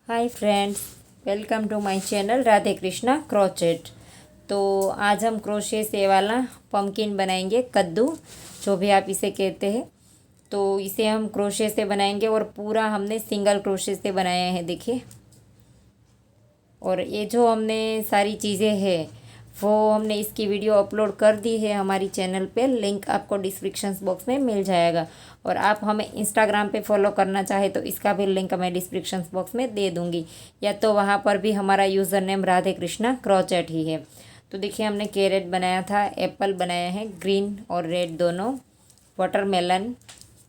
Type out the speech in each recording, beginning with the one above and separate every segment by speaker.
Speaker 1: Hi friends, welcome to my channel Radhe Krishna crochet. तो आज हम क्रोशे से वाला पम्पकिन बनाएंगे, कद्दू जो भी आप इसे कहते हैं। तो इसे हम क्रोशे से बनाएंगे और पूरा हमने सिंगल क्रोशे से बनाया है, देखिए। और ये जो हमने सारी चीज़ें हैं वो हमने इसकी वीडियो अपलोड कर दी है हमारी चैनल पे। लिंक आपको डिस्क्रिप्शन बॉक्स में मिल जाएगा। और आप हमें इंस्टाग्राम पे फॉलो करना चाहे तो इसका भी लिंक मैं डिस्क्रिप्शन बॉक्स में दे दूँगी, या तो वहाँ पर भी हमारा user name Radhe Krishna crochet ही है। तो देखिए, हमने कैरेट बनाया था, एप्पल बनाया है, ग्रीन और रेड दोनों, वाटरमेलन,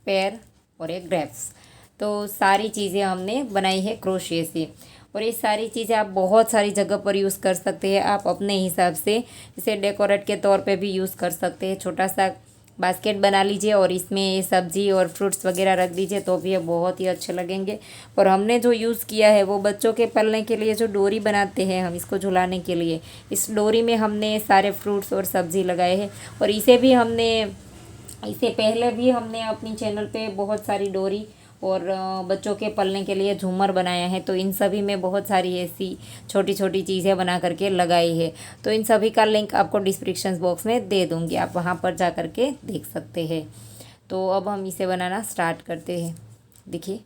Speaker 1: पेयर और एक ग्रेप्स। तो सारी चीज़ें हमने बनाई है क्रोशिया से। और ये सारी चीज़ें आप बहुत सारी जगह पर यूज़ कर सकते हैं। आप अपने हिसाब से इसे डेकोरेट के तौर पे भी यूज़ कर सकते हैं। छोटा सा बास्केट बना लीजिए और इसमें ये सब्जी और फ्रूट्स वगैरह रख दीजिए तो भी ये बहुत ही अच्छे लगेंगे। और हमने जो यूज़ किया है वो बच्चों के पलने के लिए जो डोरी बनाते हैं हम इसको झुलाने के लिए, इस डोरी में हमने सारे फ्रूट्स और सब्जी लगाए हैं। और इसे पहले भी हमने अपनी चैनल पे बहुत सारी डोरी और बच्चों के पलने के लिए झूमर बनाया है। तो इन सभी में बहुत सारी ऐसी छोटी छोटी चीज़ें बना करके लगाई है। तो इन सभी का लिंक आपको डिस्क्रिप्शन बॉक्स में दे दूँगी, आप वहाँ पर जा कर के देख सकते हैं। तो अब हम इसे बनाना स्टार्ट करते हैं। देखिए,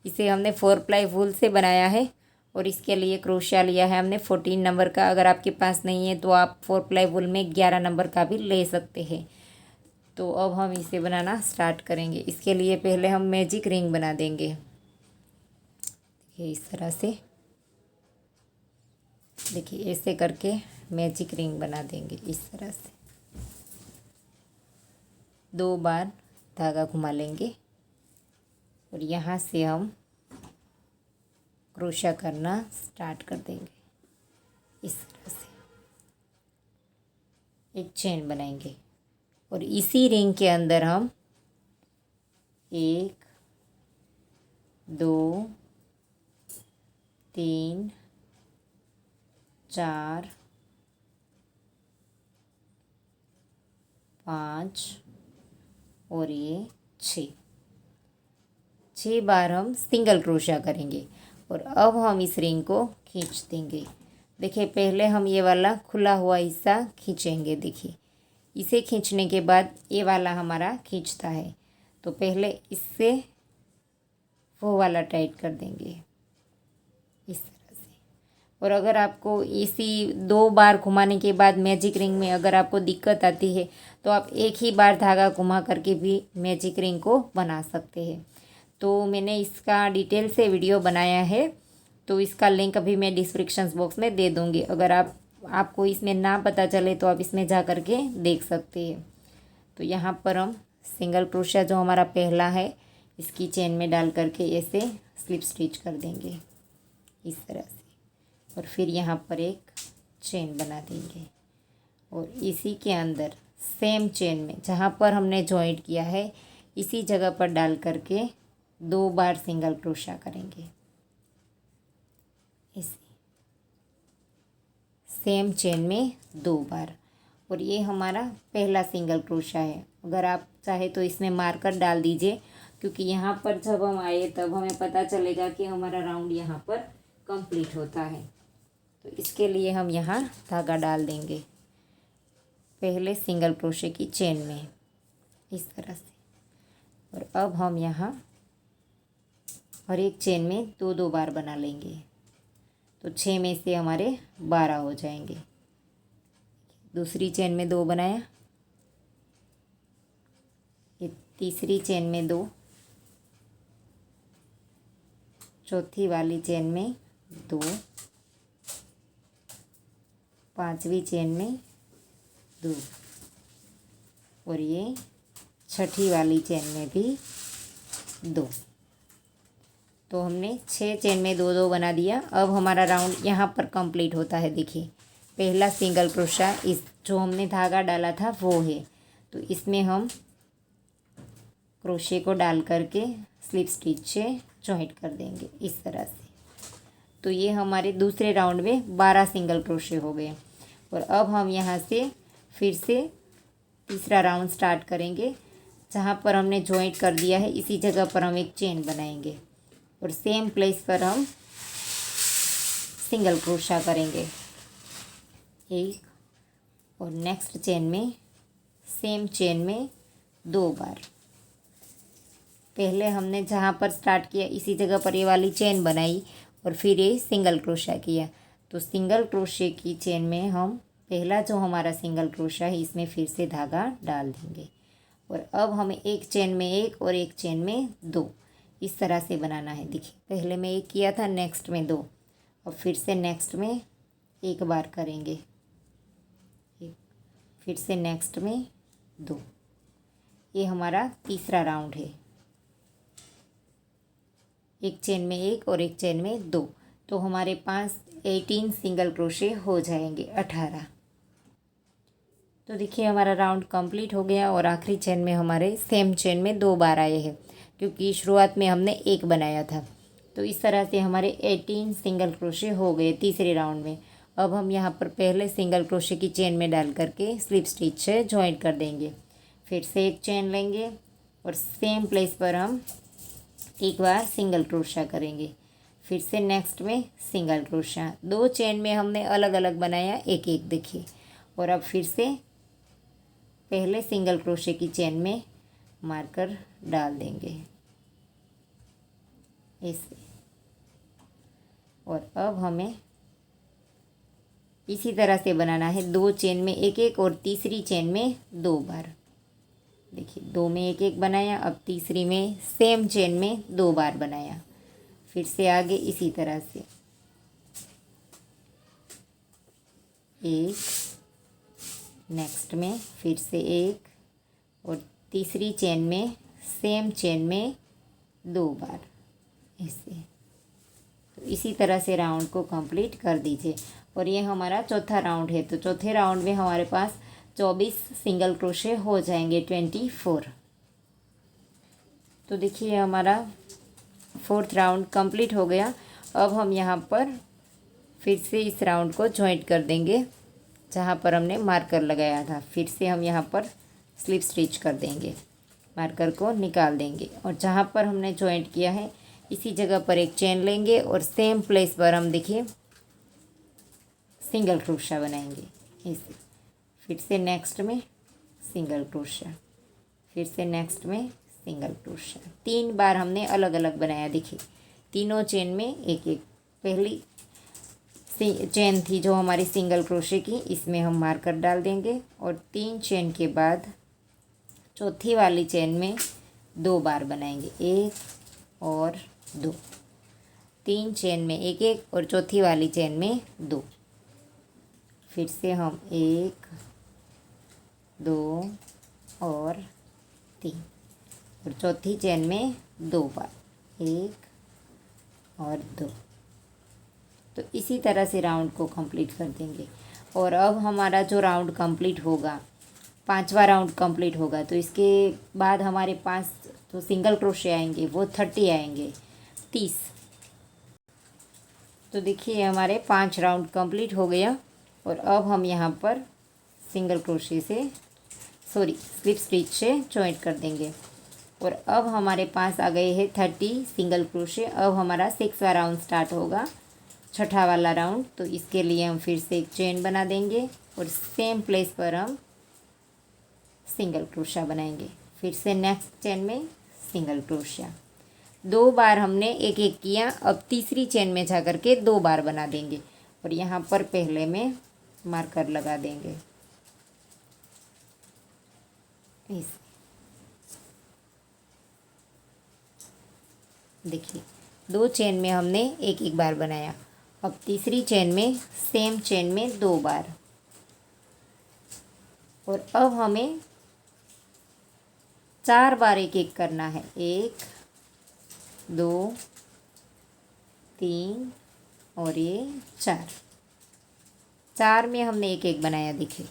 Speaker 1: इसे हमने 4 प्लाई वूल से बनाया है और इसके लिए क्रोशिया लिया है हमने 14 नंबर का। अगर आपके पास नहीं है तो आप 4 प्लाई वूल में 11 नंबर का भी ले सकते हैं। तो अब हम इसे बनाना स्टार्ट करेंगे। इसके लिए पहले हम मैजिक रिंग बना देंगे। देखिए, इस तरह से, देखिए ऐसे करके मैजिक रिंग बना देंगे। इस तरह से 2 बार धागा घुमा लेंगे और यहाँ से हम क्रोशा करना स्टार्ट कर देंगे। इस तरह से एक चेन बनाएंगे और इसी रिंग के अंदर हम 1 2 3 4 5 और ये 6 बार हम सिंगल क्रोशा करेंगे। और अब हम इस रिंग को खींच देंगे। देखिए, पहले हम ये वाला खुला हुआ हिस्सा खींचेंगे। देखिए, इसे खींचने के बाद ये वाला हमारा खींचता है, तो पहले इससे वो वाला टाइट कर देंगे इस तरह से। और अगर आपको इसी 2 बार घुमाने के बाद मैजिक रिंग में अगर आपको दिक्कत आती है तो आप एक ही बार धागा घुमा करके भी मैजिक रिंग को बना सकते हैं। तो मैंने इसका डिटेल से वीडियो बनाया है, तो इसका लिंक अभी मैं डिस्क्रिप्शन बॉक्स में दे दूँगी। अगर आपको इसमें ना पता चले तो आप इसमें जा कर के देख सकते हैं। तो यहाँ पर हम सिंगल क्रोशिया जो हमारा पहला है इसकी चेन में डाल करके ऐसे स्लिप स्टिच कर देंगे इस तरह से। और फिर यहाँ पर एक चेन बना देंगे और इसी के अंदर सेम चेन में जहाँ पर हमने जॉइंट किया है इसी जगह पर डाल करके 2 बार सिंगल क्रोशिया करेंगे। इसी सेम चेन में 2 बार। और ये हमारा पहला सिंगल क्रोशिया है। अगर आप चाहे तो इसमें मार्कर डाल दीजिए, क्योंकि यहाँ पर जब हम आए तब हमें पता चलेगा कि हमारा राउंड यहाँ पर कंप्लीट होता है। तो इसके लिए हम यहाँ धागा डाल देंगे पहले सिंगल क्रोशिया की चेन में इस तरह से। और अब हम यहाँ हर एक चेन में 2 बार बना लेंगे, तो 6 में से हमारे 12 हो जाएंगे। दूसरी चेन में 2 बनाया, ये तीसरी चेन में 2, चौथी वाली चेन में 2, पांचवी चेन में 2 और ये छठी वाली चेन में भी 2। तो हमने 6 चेन में 2 बना दिया। अब हमारा राउंड यहाँ पर कंप्लीट होता है। देखिए, पहला सिंगल क्रोशा इस जो हमने धागा डाला था वो है, तो इसमें हम क्रोशे को डाल करके स्लिप स्टिच से जॉइंट कर देंगे इस तरह से। तो ये हमारे दूसरे राउंड में 12 सिंगल क्रोशे हो गए। और अब हम यहाँ से फिर से तीसरा राउंड स्टार्ट करेंगे। जहाँ पर हमने जॉइंट कर दिया है इसी जगह पर हम एक चेन बनाएंगे और सेम प्लेस पर हम सिंगल क्रोशा करेंगे एक, और नेक्स्ट चेन में सेम चेन में 2 बार। पहले हमने जहाँ पर स्टार्ट किया इसी जगह पर ये वाली चेन बनाई और फिर ये सिंगल क्रोशा किया। तो सिंगल क्रोशे की चेन में हम पहला जो हमारा सिंगल क्रोशा है इसमें फिर से धागा डाल देंगे, और अब हमें एक चेन में एक और एक चेन में 2 इस तरह से बनाना है। देखिए पहले में एक किया था, नेक्स्ट में 2, और फिर से नेक्स्ट में एक बार करेंगे, एक, फिर से नेक्स्ट में 2। ये हमारा तीसरा राउंड है। एक चेन में एक और एक चेन में 2, तो हमारे पास 18 सिंगल क्रोशे हो जाएंगे, 18। तो देखिए हमारा राउंड कंप्लीट हो गया और आखिरी चेन में हमारे सेम चेन में 2 बार आए हैं, क्योंकि शुरुआत में हमने एक बनाया था। तो इस तरह से हमारे 18 सिंगल क्रोशे हो गए तीसरे राउंड में। अब हम यहाँ पर पहले सिंगल क्रोशे की चेन में डाल करके स्लिप स्टिच से ज्वाइंट कर देंगे। फिर से एक चेन लेंगे और सेम प्लेस पर हम एक बार सिंगल क्रोशा करेंगे, फिर से नेक्स्ट में सिंगल क्रोशा। 2 चेन में हमने अलग अलग बनाया एक एक, देखिए। और अब फिर से पहले सिंगल क्रोशे की चेन में मार्कर डाल देंगे ऐसे, और अब हमें इसी तरह से बनाना है। 2 चेन में एक एक और तीसरी चेन में 2 बार। देखिए 2 में एक एक बनाया, अब तीसरी में सेम चेन में 2 बार बनाया। फिर से आगे इसी तरह से एक, नेक्स्ट में फिर से एक, और तीसरी चेन में सेम चेन में 2 बार ऐसे। तो इसी तरह से राउंड को कंप्लीट कर दीजिए। और ये हमारा चौथा राउंड है, तो चौथे राउंड में हमारे पास 24 सिंगल क्रोशे हो जाएंगे, 24। तो देखिए हमारा 4th राउंड कंप्लीट हो गया। अब हम यहाँ पर फिर से इस राउंड को ज्वाइंट कर देंगे जहाँ पर हमने मार्कर लगाया था। फिर से हम यहाँ पर स्लिप स्टिच कर देंगे, मार्कर को निकाल देंगे, और जहाँ पर हमने ज्वाइंट किया है इसी जगह पर एक चेन लेंगे और सेम प्लेस पर हम देखिए सिंगल क्रोशा बनाएंगे इसे। फिर से नेक्स्ट में सिंगल क्रोशा, फिर से नेक्स्ट में सिंगल क्रोशा। 3 बार हमने अलग अलग बनाया, देखिए तीनों चेन में एक एक। पहली चेन थी जो हमारी सिंगल क्रोशे की, इसमें हम मार्कर डाल देंगे, और 3 चेन के बाद चौथी वाली चेन में 2 बार बनाएंगे, 1 और 2। 3 चेन में एक एक और चौथी वाली चेन में 2। फिर से हम 1, 2 और 3, और चौथी चेन में 2 बार, 1 और 2। तो इसी तरह से राउंड को कंप्लीट कर देंगे। और अब हमारा जो राउंड कंप्लीट होगा, 5वां राउंड कंप्लीट होगा, तो इसके बाद हमारे पास जो सिंगल क्रोशे आएंगे वो 30 आएंगे, 30। तो देखिए हमारे 5 राउंड कंप्लीट हो गया। और अब हम यहाँ पर सिंगल क्रोशे से स्लिप स्टिच से ज्वाइंट कर देंगे। और अब हमारे पास आ गए हैं 30 सिंगल क्रोशे। अब हमारा 6वां राउंड स्टार्ट होगा, 6ठा वाला राउंड। तो इसके लिए हम फिर से एक चेन बना देंगे और सेम प्लेस पर हम सिंगल क्रोशा बनाएंगे। फिर से नेक्स्ट चेन में सिंगल क्रोशा। 2 बार हमने एक एक किया, अब तीसरी चेन में जा कर के 2 बार बना देंगे, और यहाँ पर पहले में मार्कर लगा देंगे इस। देखिए 2 चेन में हमने एक एक बार बनाया, अब तीसरी चेन में सेम चेन में 2 बार। और अब हमें 4 बार एक एक करना है, 1, 2, 3 और ये 4 में हमने एक एक बनाया, देखिए।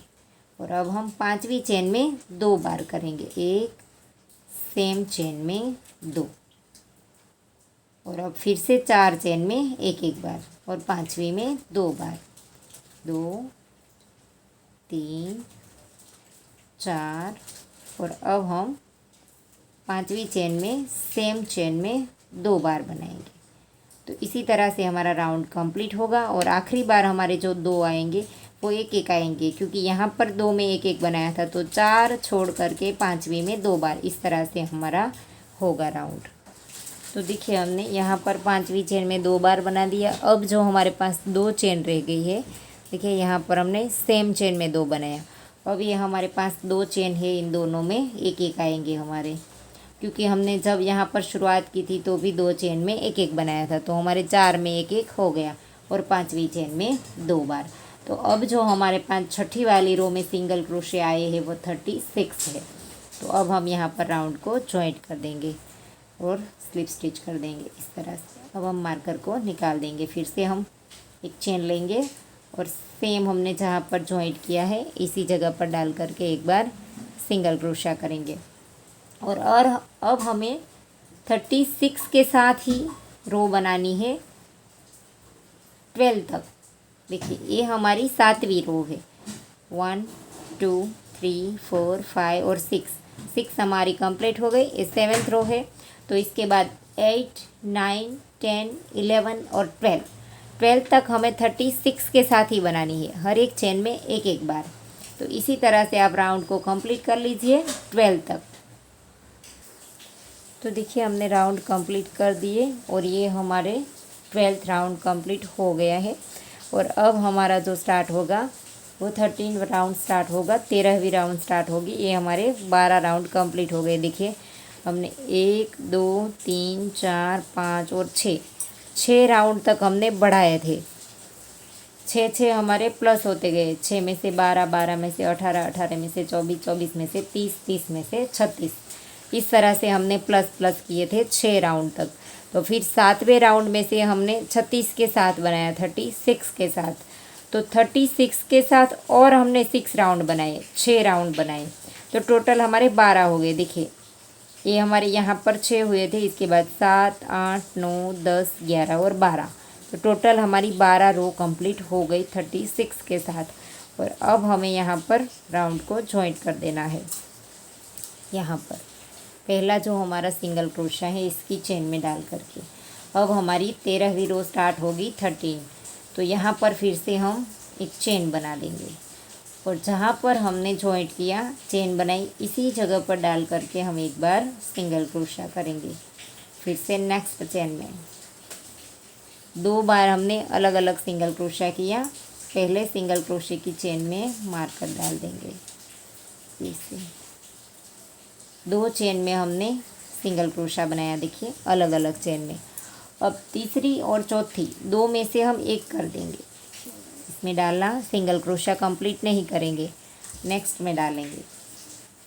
Speaker 1: और अब हम 5वीं चेन में 2 बार करेंगे, 1 सेम चेन में 2, और अब फिर से 4 चेन में एक एक बार, और 5वीं में 2 बार, 2, 3, 4। और अब हम 5वीं चेन में सेम चेन में 2 बार बनाएंगे, तो इसी तरह से हमारा राउंड कंप्लीट होगा। और आखिरी बार हमारे जो 2 आएंगे वो एक एक आएंगे, क्योंकि यहाँ पर 2 में एक एक बनाया था, तो 4 छोड़ करके 5वीं में 2 बार, इस तरह से हमारा होगा राउंड। तो देखिए हमने यहाँ पर 5वीं चेन में 2 बार बना दिया। अब जो हमारे पास 2 चेन रह गई है, देखिए यहाँ पर हमने सेम चेन में 2 बनाया। अब ये हमारे पास 2 चेन है, इन दोनों में एक एक आएंगे हमारे, क्योंकि हमने जब यहाँ पर शुरुआत की थी तो भी 2 चेन में एक एक बनाया था, तो हमारे 4 में एक एक हो गया और 5वीं चेन में 2 बार। तो अब जो हमारे पास छठी वाली रो में सिंगल क्रोशे आए हैं वो 36 है। तो अब हम यहाँ पर राउंड को जॉइंट कर देंगे और स्लिप स्टिच कर देंगे इस तरह से। अब हम मार्कर को निकाल देंगे, फिर से हम एक चेन लेंगे और सेम हमने जहाँ पर जॉइंट किया है इसी जगह पर डाल करके एक बार सिंगल क्रोशा करेंगे। और अब हमें 36 के साथ ही रो बनानी है 12 तक। देखिए ये हमारी 7वीं रो है। 1 2 3 4 5 और 6 हमारी कंप्लीट हो गई। ये 7th रो है। तो इसके बाद 8 9 10 11 और 12 तक हमें 36 के साथ ही बनानी है, हर एक चेन में एक एक बार। तो इसी तरह से आप राउंड को कंप्लीट कर लीजिए 12 तक। तो देखिए हमने राउंड कंप्लीट कर दिए और ये हमारे 12th राउंड कंप्लीट हो गया है। और अब हमारा जो स्टार्ट होगा वो 13 राउंड स्टार्ट होगा, 13वीं राउंड स्टार्ट होगी। ये हमारे 12 राउंड कंप्लीट हो गए। देखिए हमने 1 2 3 4 5 और 6 राउंड तक हमने बढ़ाए थे। 6 हमारे प्लस होते गए, 6 में से 12, 12 में से 18, 18 में से 24, 24 में से 30, 30 में से 36, इस तरह से हमने प्लस प्लस किए थे 6 राउंड तक। तो फिर 7वें राउंड में से हमने 36 के साथ बनाया, 36 के साथ। तो 36 के साथ और हमने 6 राउंड बनाए, 6 राउंड बनाए, तो टोटल हमारे 12 हो गए। देखिए ये हमारे यहाँ पर 6 हुए थे, इसके बाद 7 8 9 10 11 और 12, तो टोटल हमारी 12 रो कंप्लीट हो गई 36 के साथ। और अब हमें यहाँ पर राउंड को जॉइंट कर देना है। यहाँ पर पहला जो हमारा सिंगल क्रोशा है इसकी चेन में डाल करके अब हमारी 13वीं रो स्टार्ट होगी 13। तो यहाँ पर फिर से हम एक चेन बना देंगे और जहाँ पर हमने जॉइंट किया चेन बनाई इसी जगह पर डाल करके हम एक बार सिंगल क्रोशा करेंगे। फिर से नेक्स्ट चेन में 2 बार हमने अलग अलग सिंगल क्रोशा किया। पहले सिंगल क्रोशे की चेन में मार्कर डाल देंगे, इसे 2 चेन में हमने सिंगल क्रोशा बनाया। देखिए अलग अलग चेन में। अब तीसरी और चौथी 2 में से हम एक कर देंगे, इसमें डालना, सिंगल क्रोशा कंप्लीट नहीं करेंगे, नेक्स्ट में डालेंगे।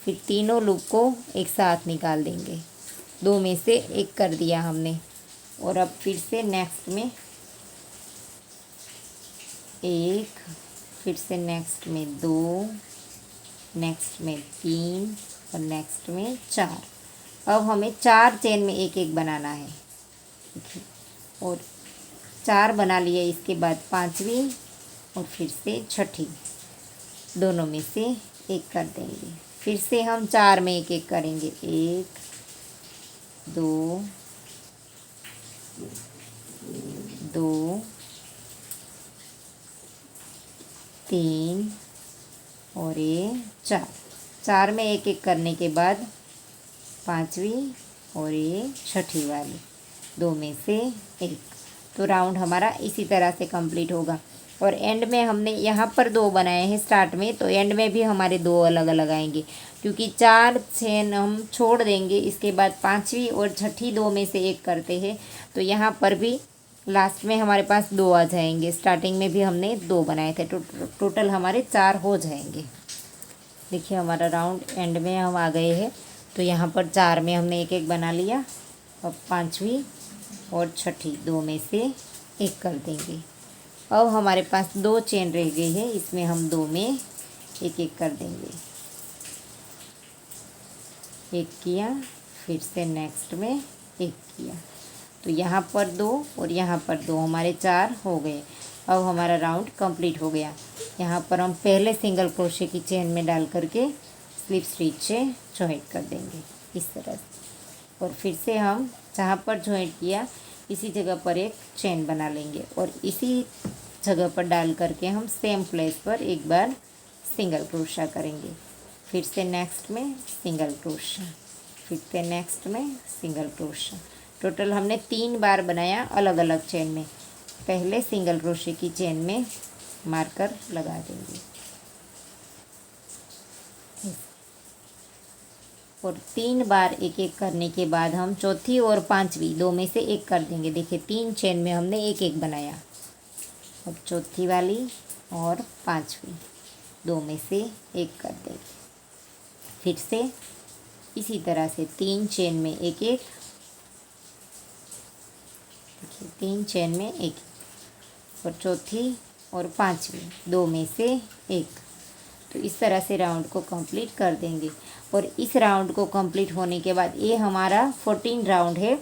Speaker 1: फिर तीनों लूप को एक साथ निकाल देंगे, 2 में से एक कर दिया हमने। और अब फिर से नेक्स्ट में 1, फिर से नेक्स्ट में 2, नेक्स्ट में 3 और नेक्स्ट में 4। अब हमें 4 चेन में एक एक बनाना है। देखिए और 4 बना लिए, इसके बाद 5वीं और फिर से छठी, दोनों में से एक कर देंगे। फिर से हम 4 में एक एक करेंगे, 1 2 2 3 और ये 4 में एक एक करने के बाद 5वीं और ये छठी वाली, 2 में से एक। तो राउंड हमारा इसी तरह से कंप्लीट होगा। और एंड में हमने यहाँ पर 2 बनाए हैं स्टार्ट में, तो एंड में भी हमारे 2 अलग अलग आएंगे, क्योंकि 4 चेन हम छोड़ देंगे, इसके बाद 5वीं और छठी 2 में से एक करते हैं। तो यहाँ पर भी लास्ट में हमारे पास 2 आ जाएंगे। स्टार्टिंग में भी हमने 2 बनाए थे, टोटल हमारे 4 हो जाएंगे। देखिए हमारा राउंड एंड में हम आ गए हैं। तो यहाँ पर 4 में हमने एक एक बना लिया। अब 5वीं और छठी 2 में से एक कर देंगे। अब हमारे पास 2 चेन रह गई है, इसमें हम 2 में एक एक कर देंगे। एक किया, फिर से नेक्स्ट में एक किया, तो यहाँ पर 2 और यहाँ पर 2, हमारे 4 हो गए। अब हमारा राउंड कंप्लीट हो गया। यहाँ पर हम पहले सिंगल क्रोशे की चेन में डाल करके स्लिप स्टिच से जॉइंट कर देंगे इस तरह से। और फिर से हम जहाँ पर जॉइंट किया इसी जगह पर एक चेन बना लेंगे और इसी जगह पर डाल करके हम सेम प्लेस पर एक बार सिंगल क्रोशा करेंगे। फिर से नेक्स्ट में सिंगल क्रोशा, फिर से नेक्स्ट में सिंगल क्रोशा। टोटल हमने 3 बार बनाया अलग अलग चेन में। पहले सिंगल क्रोशे की चेन में मार्कर लगा देंगे और 3 बार एक एक करने के बाद हम चौथी और पांचवी 2 में से एक कर देंगे। देखिए 3 चेन में हमने एक एक बनाया। अब चौथी वाली और पांचवी 2 में से एक कर देंगे। फिर से इसी तरह से 3 चेन में एक एक, देखिए 3 चेन में एक और चौथी और पांचवी 2 में से एक। तो इस तरह से राउंड को कंप्लीट कर देंगे। और इस राउंड को कंप्लीट होने के बाद ये हमारा 14 राउंड है,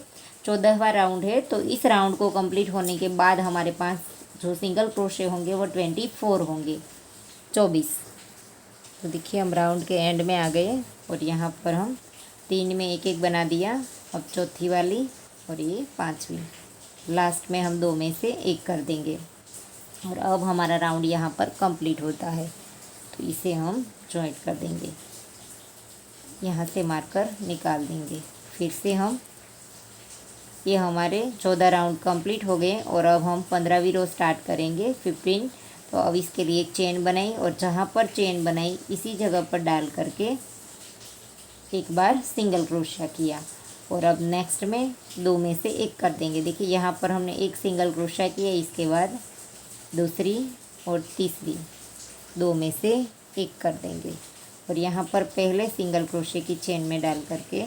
Speaker 1: 14वां राउंड है। तो इस राउंड को कंप्लीट होने के बाद हमारे पास जो सिंगल क्रोशे होंगे वो 24 होंगे, 24। तो देखिए हम राउंड के एंड में आ गए और यहाँ पर हम 3 में एक एक बना दिया। अब चौथी वाली और ये पांचवी, लास्ट में हम 2 में से एक कर देंगे और अब हमारा राउंड यहाँ पर कंप्लीट होता है। तो इसे हम जॉइंट कर देंगे, यहाँ से मार्कर निकाल देंगे। फिर से हम ये हमारे 14 राउंड कंप्लीट हो गए और अब हम 15वीं रो स्टार्ट करेंगे 15। तो अब इसके लिए एक चेन बनाई और जहाँ पर चेन बनाई इसी जगह पर डाल करके एक बार सिंगल क्रोशा किया और अब नेक्स्ट में 2 में से एक कर देंगे। देखिए यहाँ पर हमने एक सिंगल क्रोशा किया, इसके बाद दूसरी और तीसरी 2 में से एक कर देंगे और यहाँ पर पहले सिंगल क्रोशे की चेन में डाल करके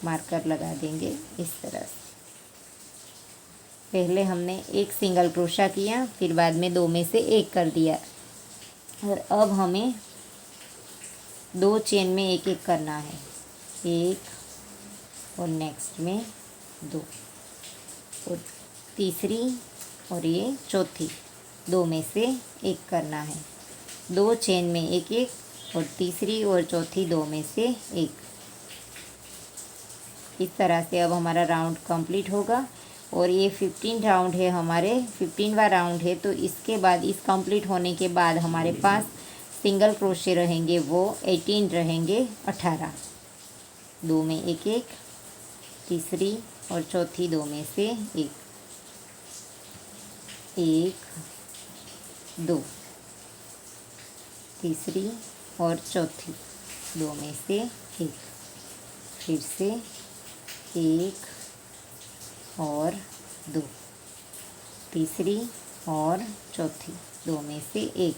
Speaker 1: मार्कर लगा देंगे इस तरह से। पहले हमने एक सिंगल क्रोशा किया, फिर बाद में 2 में से एक कर दिया और अब हमें 2 चेन में एक एक करना है, एक और नेक्स्ट में 2 और तीसरी और ये चौथी 2 में से एक करना है। 2 चेन में एक एक और तीसरी और चौथी 2 में से एक। इस तरह से अब हमारा राउंड कंप्लीट होगा और ये 15 राउंड है, हमारे 15वां राउंड है। तो इसके बाद इस कंप्लीट होने के बाद हमारे पास सिंगल क्रोशे रहेंगे वो 18 रहेंगे, 18। 2 में एक एक, तीसरी और चौथी 2 में से एक, 1 2, तीसरी और चौथी 2 में से एक, फिर से 1 और 2, तीसरी और चौथी 2 में से एक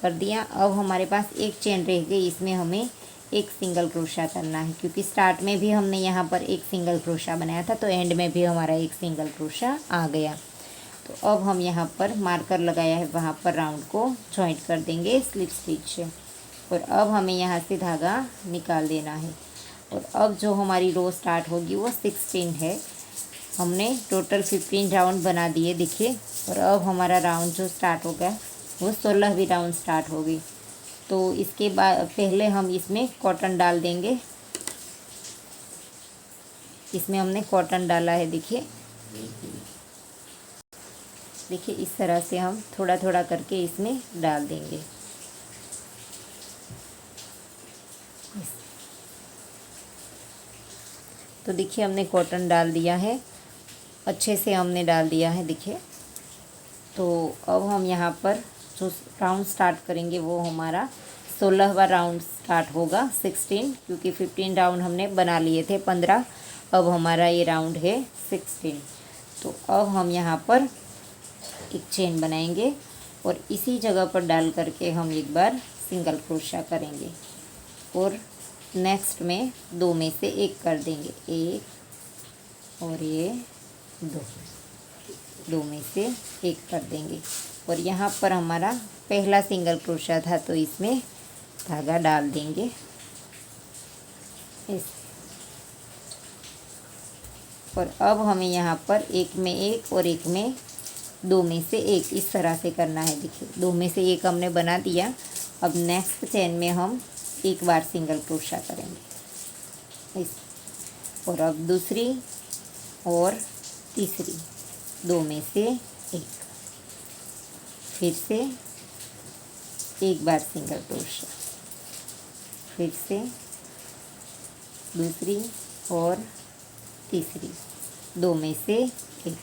Speaker 1: कर दिया। अब हमारे पास एक चेन रह गई, इसमें हमें एक सिंगल क्रोशा करना है क्योंकि स्टार्ट में भी हमने यहाँ पर एक सिंगल क्रोशा बनाया था, तो एंड में भी हमारा एक सिंगल क्रोशा आ गया। तो अब हम यहाँ पर मार्कर लगाया है वहाँ पर राउंड को जॉइंट कर देंगे स्लिप स्टिच से और अब हमें यहाँ से धागा निकाल देना है। और अब जो हमारी रो स्टार्ट होगी वो 16 है। हमने टोटल 15 राउंड बना दिए देखिए, और अब हमारा राउंड जो स्टार्ट होगा वो 16वीं राउंड स्टार्ट होगी। तो इसके बाद पहले हम इसमें कॉटन डाल देंगे। इसमें हमने कॉटन डाला है, देखिए देखिए इस तरह से हम थोड़ा थोड़ा करके इसमें डाल देंगे। तो देखिए हमने कॉटन डाल दिया है, अच्छे से हमने डाल दिया है देखिए। तो अब हम यहाँ पर जो राउंड स्टार्ट करेंगे वो हमारा 16वां राउंड स्टार्ट होगा 16, क्योंकि 15 राउंड हमने बना लिए थे 15, अब हमारा ये राउंड है 16। तो अब हम यहाँ पर एक चेन बनाएंगे और इसी जगह पर डाल करके हम एक बार सिंगल क्रोशा करेंगे और नेक्स्ट में 2 में से एक कर देंगे, 1 और ये 2 में से एक कर देंगे। और यहाँ पर हमारा पहला सिंगल क्रोशा था तो इसमें धागा डाल देंगे इस। और अब हमें यहाँ पर एक में एक और एक में 2 में से एक इस तरह से करना है। देखिए 2 में से एक हमने बना दिया। अब नेक्स्ट चेन में हम एक बार सिंगल क्रोशा करेंगे इस, और अब दूसरी और तीसरी, 2 में से 1, फिर से एक बार सिंगल क्रोशिया, फिर से दूसरी और तीसरी, 2 में से 1।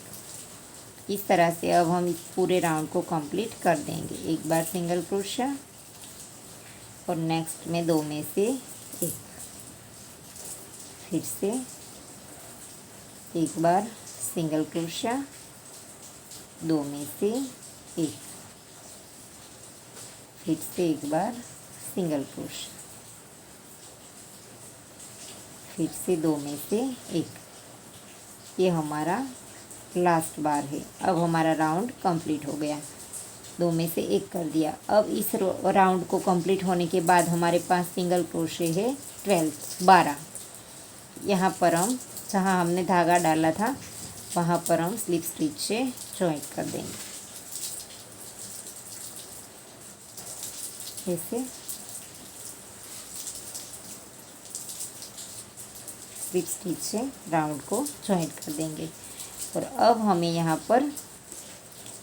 Speaker 1: इस तरह से अब हम इस पूरे राउंड को कंप्लीट कर देंगे। एक बार सिंगल क्रोशिया और नेक्स्ट में 2 में से 1, फिर से एक बार सिंगल क्रोशिया, 2 में से 1, फिर से एक बार सिंगल क्रोशिया, फिर से 2 में से 1। ये हमारा लास्ट बार है। अब हमारा राउंड कंप्लीट हो गया, 2 में से 1 कर दिया। अब इस राउंड को कंप्लीट होने के बाद हमारे पास सिंगल क्रोशे है 12। यहाँ पर हम जहाँ हमने धागा डाला था वहाँ पर हम स्लिप स्टिच से जॉइंट कर देंगे। ऐसे स्लिप स्टिच से राउंड को जॉइंट कर देंगे। और अब हमें यहाँ पर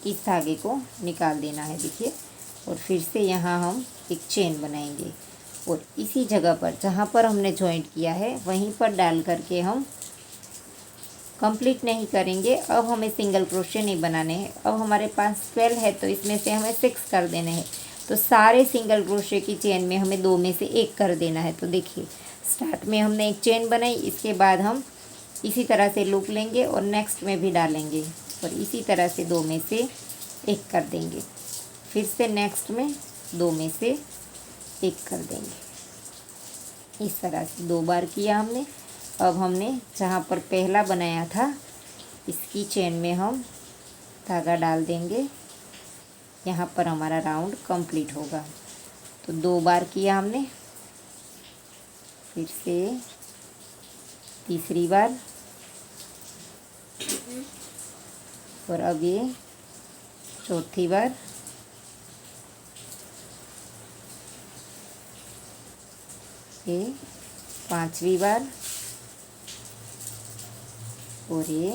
Speaker 1: इस धागे को निकाल देना है, देखिए। और फिर से यहाँ हम एक चेन बनाएंगे और इसी जगह पर जहाँ पर हमने जॉइंट किया है वहीं पर डाल करके हम कंप्लीट नहीं करेंगे। अब हमें सिंगल क्रोशे नहीं बनाने हैं। अब हमारे पास 12 है तो इसमें से हमें 6 कर देने हैं। तो सारे सिंगल क्रोशे की चेन में हमें 2 में से 1 कर देना है। तो देखिए, स्टार्ट में हमने एक चेन बनाई, इसके बाद हम इसी तरह से लूप लेंगे और नेक्स्ट में भी डालेंगे और इसी तरह से 2 में से 1 कर देंगे। फिर से नेक्स्ट में 2 में से 1 कर देंगे। इस तरह से 2 बार किया हमने। अब हमने जहाँ पर पहला बनाया था इसकी चेन में हम धागा डाल देंगे। यहाँ पर हमारा राउंड कंप्लीट होगा। तो 2 बार किया हमने, फिर से तीसरी बार, और अब ये चौथी बार, ये 5वीं बार और ये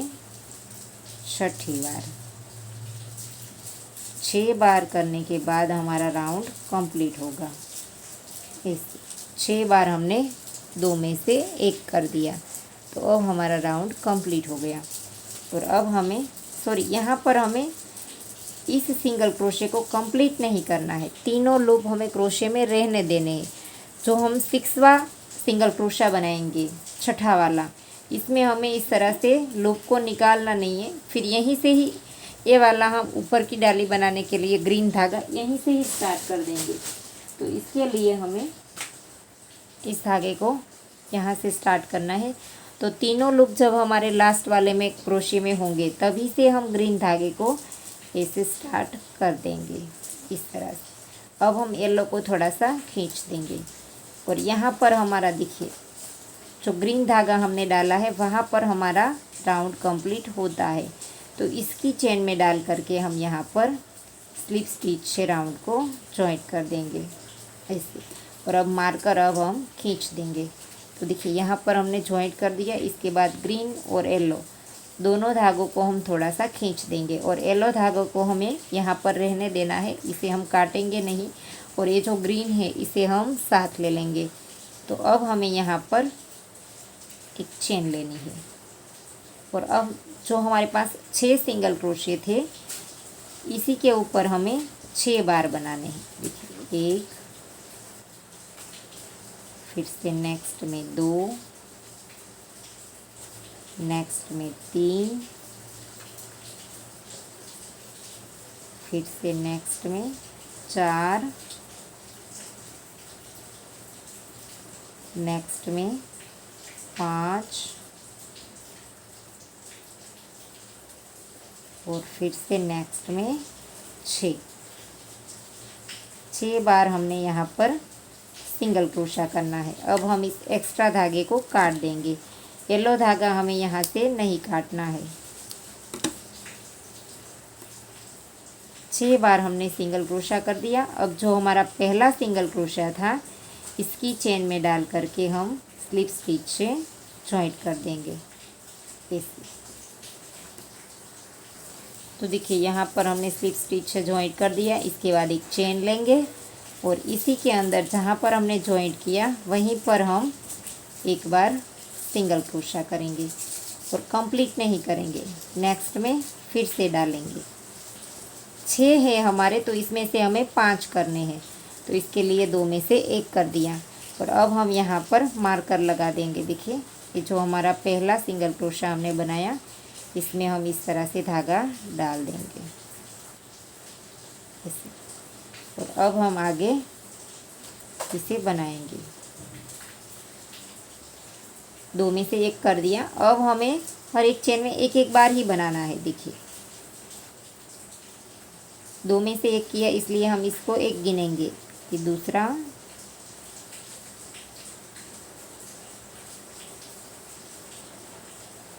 Speaker 1: 6ठी बार। 6 बार करने के बाद हमारा राउंड कंप्लीट होगा। इस 6 बार हमने 2 में से 1 कर दिया, तो अब हमारा राउंड कंप्लीट हो गया। और अब हमें यहाँ पर हमें इस सिंगल क्रोशे को कंप्लीट नहीं करना है। तीनों लूप हमें क्रोशे में रहने देने हैं। जो हम 6वां सिंगल क्रोशा बनाएंगे, 6ठा वाला, इसमें हमें इस तरह से लूप को निकालना नहीं है। फिर यहीं से ही ये वाला हम ऊपर की डाली बनाने के लिए ग्रीन धागा यहीं से ही स्टार्ट कर देंगे। तो इसके लिए हमें इस धागे को यहाँ से स्टार्ट करना है। तो तीनों लूप जब हमारे लास्ट वाले में क्रोशे में होंगे तभी से हम ग्रीन धागे को ऐसे स्टार्ट कर देंगे, इस तरह से। अब हम येलो को थोड़ा सा खींच देंगे और यहाँ पर हमारा देखिए जो ग्रीन धागा हमने डाला है वहाँ पर हमारा राउंड कंप्लीट होता है। तो इसकी चेन में डाल करके हम यहाँ पर स्लिप स्टिच से राउंड को जॉइंट कर देंगे ऐसे। और अब मार्कर अब हम खींच देंगे। तो देखिए यहाँ पर हमने जॉइंट कर दिया। इसके बाद ग्रीन और येलो दोनों धागों को हम थोड़ा सा खींच देंगे और येलो धागों को हमें यहाँ पर रहने देना है, इसे हम काटेंगे नहीं। और ये जो ग्रीन है इसे हम साथ ले लेंगे। तो अब हमें यहाँ पर एक चेन लेनी है और अब जो हमारे पास 6 सिंगल क्रोशे थे इसी के ऊपर हमें 6 बार बनाने हैं। देखिए, 1, फिर से नेक्स्ट में 2, नेक्स्ट में 3, फिर से नेक्स्ट में 4, नेक्स्ट में 5 और फिर से नेक्स्ट में 6 बार हमने यहाँ पर सिंगल क्रोशा करना है। अब हम इस एक्स्ट्रा धागे को काट देंगे। येलो धागा हमें यहाँ से नहीं काटना है। 6 बार हमने सिंगल क्रोशा कर दिया। अब जो हमारा पहला सिंगल क्रोशा था इसकी चेन में डाल करके हम स्लिप स्टिच से जॉइंट कर देंगे ऐसे। तो देखिए यहाँ पर हमने स्लिप स्टिच से जॉइंट कर दिया। इसके बाद एक चेन लेंगे और इसी के अंदर जहाँ पर हमने जॉइंट किया वहीं पर हम एक बार सिंगल क्रोशा करेंगे और कंप्लीट नहीं करेंगे, नेक्स्ट में फिर से डालेंगे। 6 है हमारे, तो इसमें से हमें 5 करने हैं, तो इसके लिए 2 में से 1 कर दिया। और अब हम यहाँ पर मार्कर लगा देंगे। देखिए ये जो हमारा पहला सिंगल क्रोशा हमने बनाया, इसमें हम इस तरह से धागा डाल देंगे ऐसे। और अब हम आगे इसे बनाएंगे। 2 में से 1 कर दिया। अब हमें हर एक चेन में एक एक बार ही बनाना है। देखिए 2 में से 1 किया, इसलिए हम इसको 1 गिनेंगे कि दूसरा,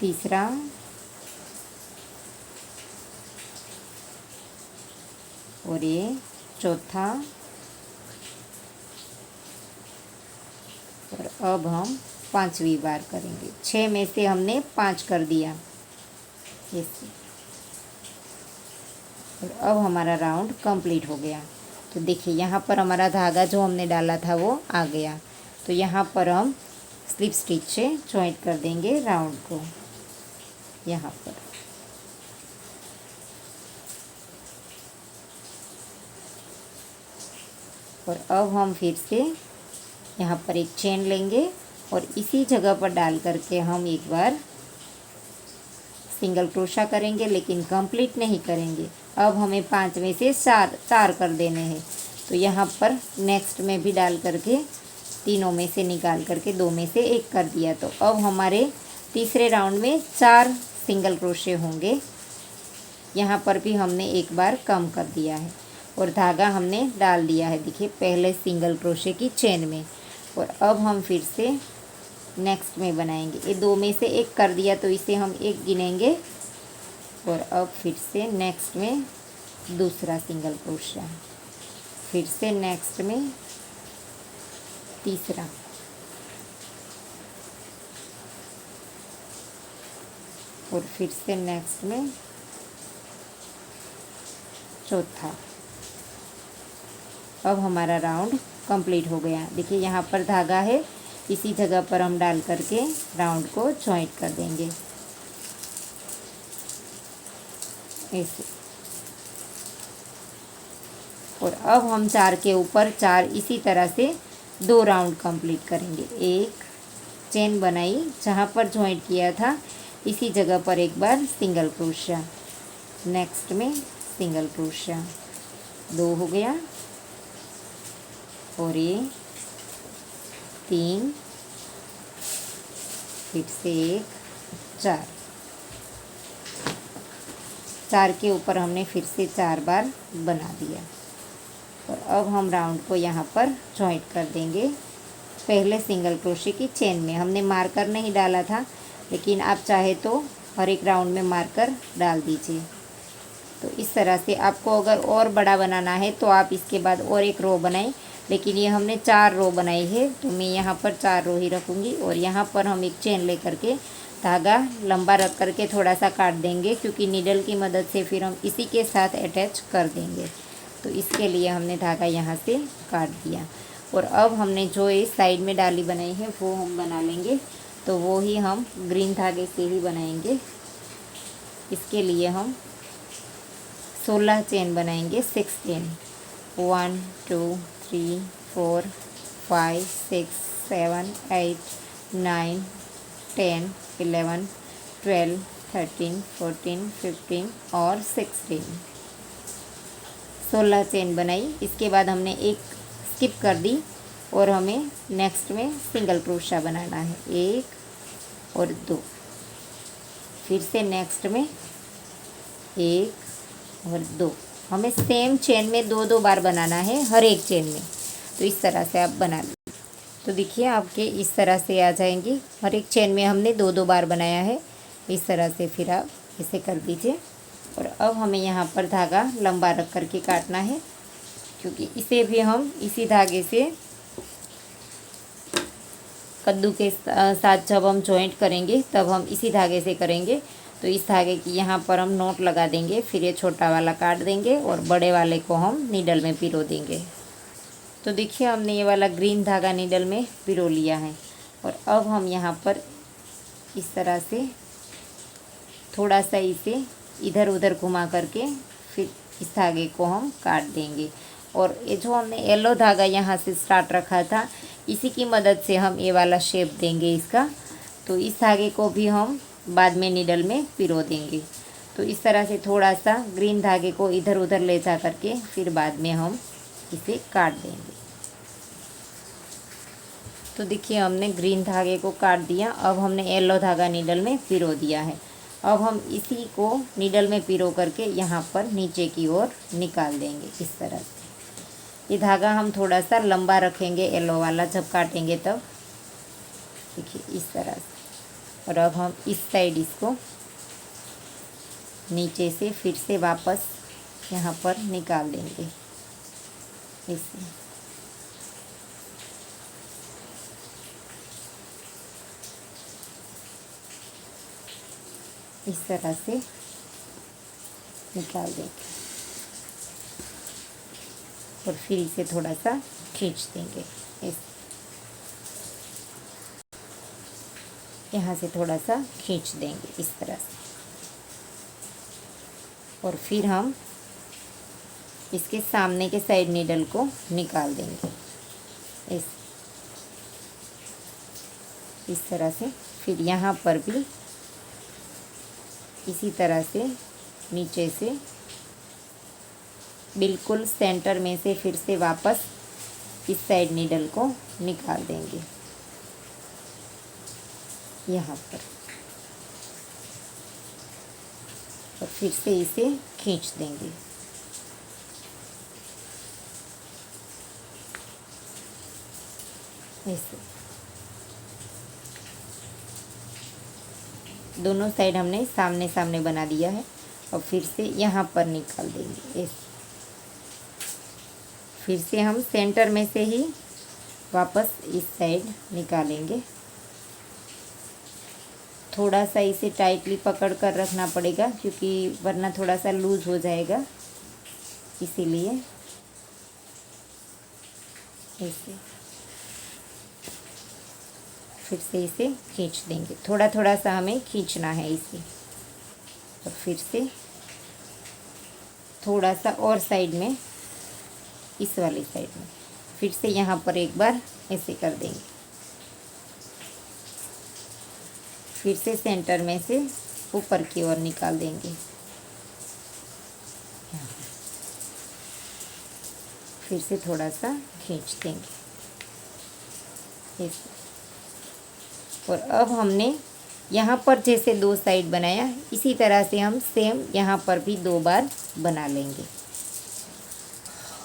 Speaker 1: तीसरा, और ये चौथा, और अब हम 5वीं बार करेंगे। 6 में से हमने 5 कर दिया ऐसे। और अब हमारा राउंड कंप्लीट हो गया। तो देखिए यहाँ पर हमारा धागा जो हमने डाला था वो आ गया। तो यहाँ पर हम स्लिप स्टिच से जॉइंट कर देंगे राउंड को यहाँ पर। और अब हम फिर से यहाँ पर एक चेन लेंगे और इसी जगह पर डाल करके हम एक बार सिंगल क्रोशा करेंगे, लेकिन कंप्लीट नहीं करेंगे। अब हमें 5 में से 4 कर देने हैं। तो यहाँ पर नेक्स्ट में भी डाल करके तीनों में से निकाल करके 2 में से 1 कर दिया। तो अब हमारे तीसरे राउंड में 4 सिंगल क्रोशे होंगे। यहाँ पर भी हमने एक बार कम कर दिया है और धागा हमने डाल दिया है, देखिए पहले सिंगल क्रोशे की चेन में। और अब हम फिर से नेक्स्ट में बनाएंगे। ये 2 में से 1 कर दिया, तो इसे हम 1 गिनेंगे। और अब फिर से नेक्स्ट में दूसरा सिंगल क्रोशा, फिर से नेक्स्ट में तीसरा, और फिर से नेक्स्ट में चौथा। अब हमारा राउंड कंप्लीट हो गया। देखिए यहाँ पर धागा है, इसी जगह पर हम डाल करके राउंड को जॉइंट कर देंगे ऐसे। और अब हम 4 के ऊपर 4 इसी तरह से 2 राउंड कंप्लीट करेंगे। एक चेन बनाई, जहाँ पर जॉइंट किया था इसी जगह पर एक बार सिंगल क्रोशा, नेक्स्ट में सिंगल क्रोशा, 2 हो गया। और ये 3, फिर से 1, 4। 4 के ऊपर हमने फिर से 4 बार बना दिया। और अब हम राउंड को यहाँ पर जॉइंट कर देंगे पहले सिंगल क्रोशे की चेन में। हमने मार्कर नहीं डाला था, लेकिन आप चाहे तो हर एक राउंड में मार्कर डाल दीजिए। तो इस तरह से आपको अगर और बड़ा बनाना है तो आप इसके बाद और एक रो बनाएं, लेकिन ये हमने 4 रो बनाई है, तो मैं यहाँ पर 4 रो ही रखूँगी। और यहाँ पर हम एक चेन लेकर के धागा लंबा रख करके थोड़ा सा काट देंगे, क्योंकि नीडल की मदद से फिर हम इसी के साथ अटैच कर देंगे। तो इसके लिए हमने धागा यहाँ से काट दिया। और अब हमने जो ये साइड में डाली बनाई है वो हम बना लेंगे। तो वो ही हम ग्रीन धागे से ही बनाएंगे। इसके लिए हम 16 चेन बनाएंगे, 6 चेन, 1 2 3 4 5 6 7 8 9 10 11 12 13 14 15 और 16। 16 चेन बनाई। इसके बाद हमने एक स्किप कर दी और हमें नेक्स्ट में सिंगल क्रोशा बनाना है, 1 और 2। फिर से नेक्स्ट में 1 और 2। हमें सेम चेन में 2-2 बार बनाना है हर एक चेन में। तो इस तरह से आप बना लीजिए। तो देखिए आपके इस तरह से आ जाएंगी। हर एक चेन में हमने 2-2 बार बनाया है, इस तरह से फिर आप इसे कर दीजिए। और अब हमें यहाँ पर धागा लंबा रख करके काटना है, क्योंकि इसे भी हम इसी धागे से कद्दू के साथ जब हम जॉइंट करेंगे तब हम इसी धागे से करेंगे। तो इस धागे की यहाँ पर हम नोट लगा देंगे, फिर ये छोटा वाला काट देंगे और बड़े वाले को हम नीडल में पिरो देंगे। तो देखिए हमने ये वाला ग्रीन धागा नीडल में पिरो लिया है और अब हम यहाँ पर इस तरह से थोड़ा सा इसे इधर उधर घुमा करके फिर इस धागे को हम काट देंगे। और ये जो हमने येलो धागा यहाँ से स्टार्ट रखा था, इसी की मदद से हम ये वाला शेप देंगे इसका। तो इस धागे को भी हम बाद में नीडल में पिरो देंगे। तो इस तरह से थोड़ा सा ग्रीन धागे को इधर उधर ले जा करके फिर बाद में हम इसे काट देंगे। तो देखिए हमने ग्रीन धागे को काट दिया। अब हमने येलो धागा नीडल में पिरो दिया है। अब हम इसी को नीडल में पिरो करके यहाँ पर नीचे की ओर निकाल देंगे इस तरह से। ये धागा हम थोड़ा सा लंबा रखेंगे येलो वाला जब काटेंगे तब, देखिए इस तरह से। और अब हम इस साइड इसको नीचे से फिर से वापस यहाँ पर निकाल देंगे इसे। इस तरह से निकाल देंगे और फिर इसे थोड़ा सा खींच देंगे इस यहाँ से थोड़ा सा खींच देंगे इस तरह से। और फिर हम इसके सामने के साइड नीडल को निकाल देंगे इस तरह से। फिर यहाँ पर भी इसी तरह से नीचे से बिल्कुल सेंटर में से फिर से वापस इस साइड नीडल को निकाल देंगे यहाँ पर। और फिर से इसे खींच देंगे ऐसे। दोनों साइड हमने सामने सामने बना दिया है। और फिर से यहाँ पर निकाल देंगे ऐसे। फिर से हम सेंटर में से ही वापस इस साइड निकालेंगे। थोड़ा सा इसे टाइटली पकड़ कर रखना पड़ेगा क्योंकि वरना थोड़ा सा लूज हो जाएगा, इसीलिए ऐसे। फिर से इसे खींच देंगे, थोड़ा थोड़ा सा हमें खींचना है इसे। और फिर से थोड़ा सा और साइड में, इस वाली साइड में फिर से यहाँ पर एक बार ऐसे कर देंगे। फिर से सेंटर में से ऊपर की ओर निकाल देंगे। फिर से थोड़ा सा खींच देंगे ऐसे। और अब हमने यहाँ पर जैसे दो साइड बनाया, इसी तरह से हम सेम यहाँ पर भी दो बार बना लेंगे।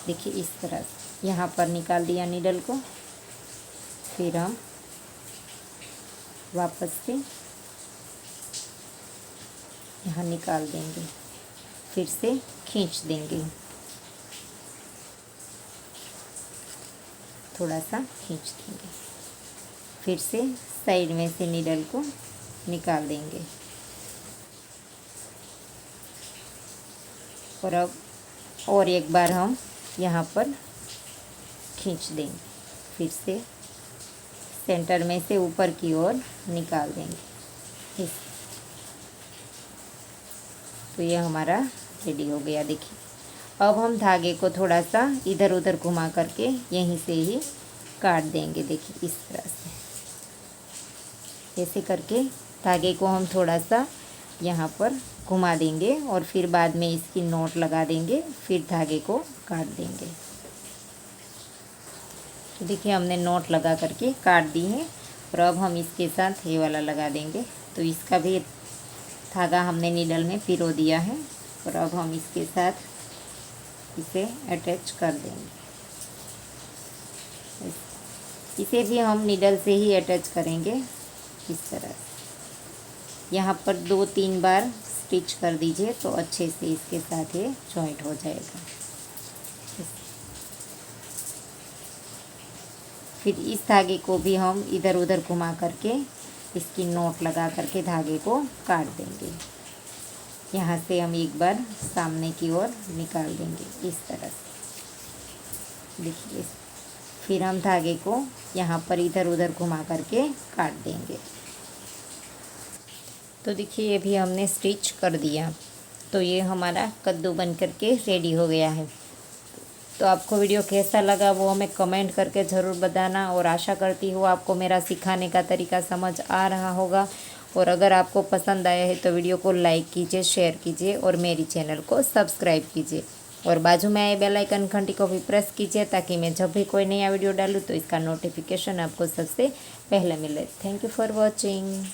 Speaker 1: देखिए इस तरह से यहाँ पर निकाल दिया नीडल को। फिर हम वापस से यहाँ निकाल देंगे, फिर से खींच देंगे, थोड़ा सा खींच देंगे। फिर से साइड में से नीडल को निकाल देंगे। और अब और एक बार हम यहाँ पर खींच देंगे। फिर से सेंटर में से ऊपर की ओर निकाल देंगे इस। तो ये हमारा रेडी हो गया। देखिए अब हम धागे को थोड़ा सा इधर उधर घुमा करके यहीं से ही काट देंगे। देखिए इस तरह से ऐसे करके धागे को हम थोड़ा सा यहाँ पर घुमा देंगे और फिर बाद में इसकी नोट लगा देंगे, फिर धागे को काट देंगे। तो देखिए हमने नोट लगा करके काट दी है। और अब हम इसके साथ ये वाला लगा देंगे। तो इसका भी धागा हमने नीडल में पिरो दिया है और अब हम इसके साथ इसे अटैच कर देंगे। इसे भी हम नीडल से ही अटैच करेंगे इस तरह से। यहाँ पर 2-3 बार स्टिच कर दीजिए तो अच्छे से इसके साथ ये जॉइंट हो जाएगा। फिर इस धागे को भी हम इधर उधर घुमा करके इसकी नोट लगा करके धागे को काट देंगे। यहाँ से हम एक बार सामने की ओर निकाल देंगे इस तरह से। देखिए, फिर हम धागे को यहाँ पर इधर उधर घुमा करके काट देंगे। तो देखिए, ये भी हमने स्टिच कर दिया। तो ये हमारा कद्दू बन करके रेडी हो गया है। तो आपको वीडियो कैसा लगा वो हमें कमेंट करके ज़रूर बताना, और आशा करती हूँ आपको मेरा सिखाने का तरीका समझ आ रहा होगा। और अगर आपको पसंद आया है तो वीडियो को लाइक कीजिए, शेयर कीजिए और मेरी चैनल को सब्सक्राइब कीजिए। और बाजू में आए बेल आइकन घंटी को भी प्रेस कीजिए, ताकि मैं जब भी कोई नया वीडियो डालूँ तो इसका नोटिफिकेशन आपको सबसे पहले मिले। Thank you for watching.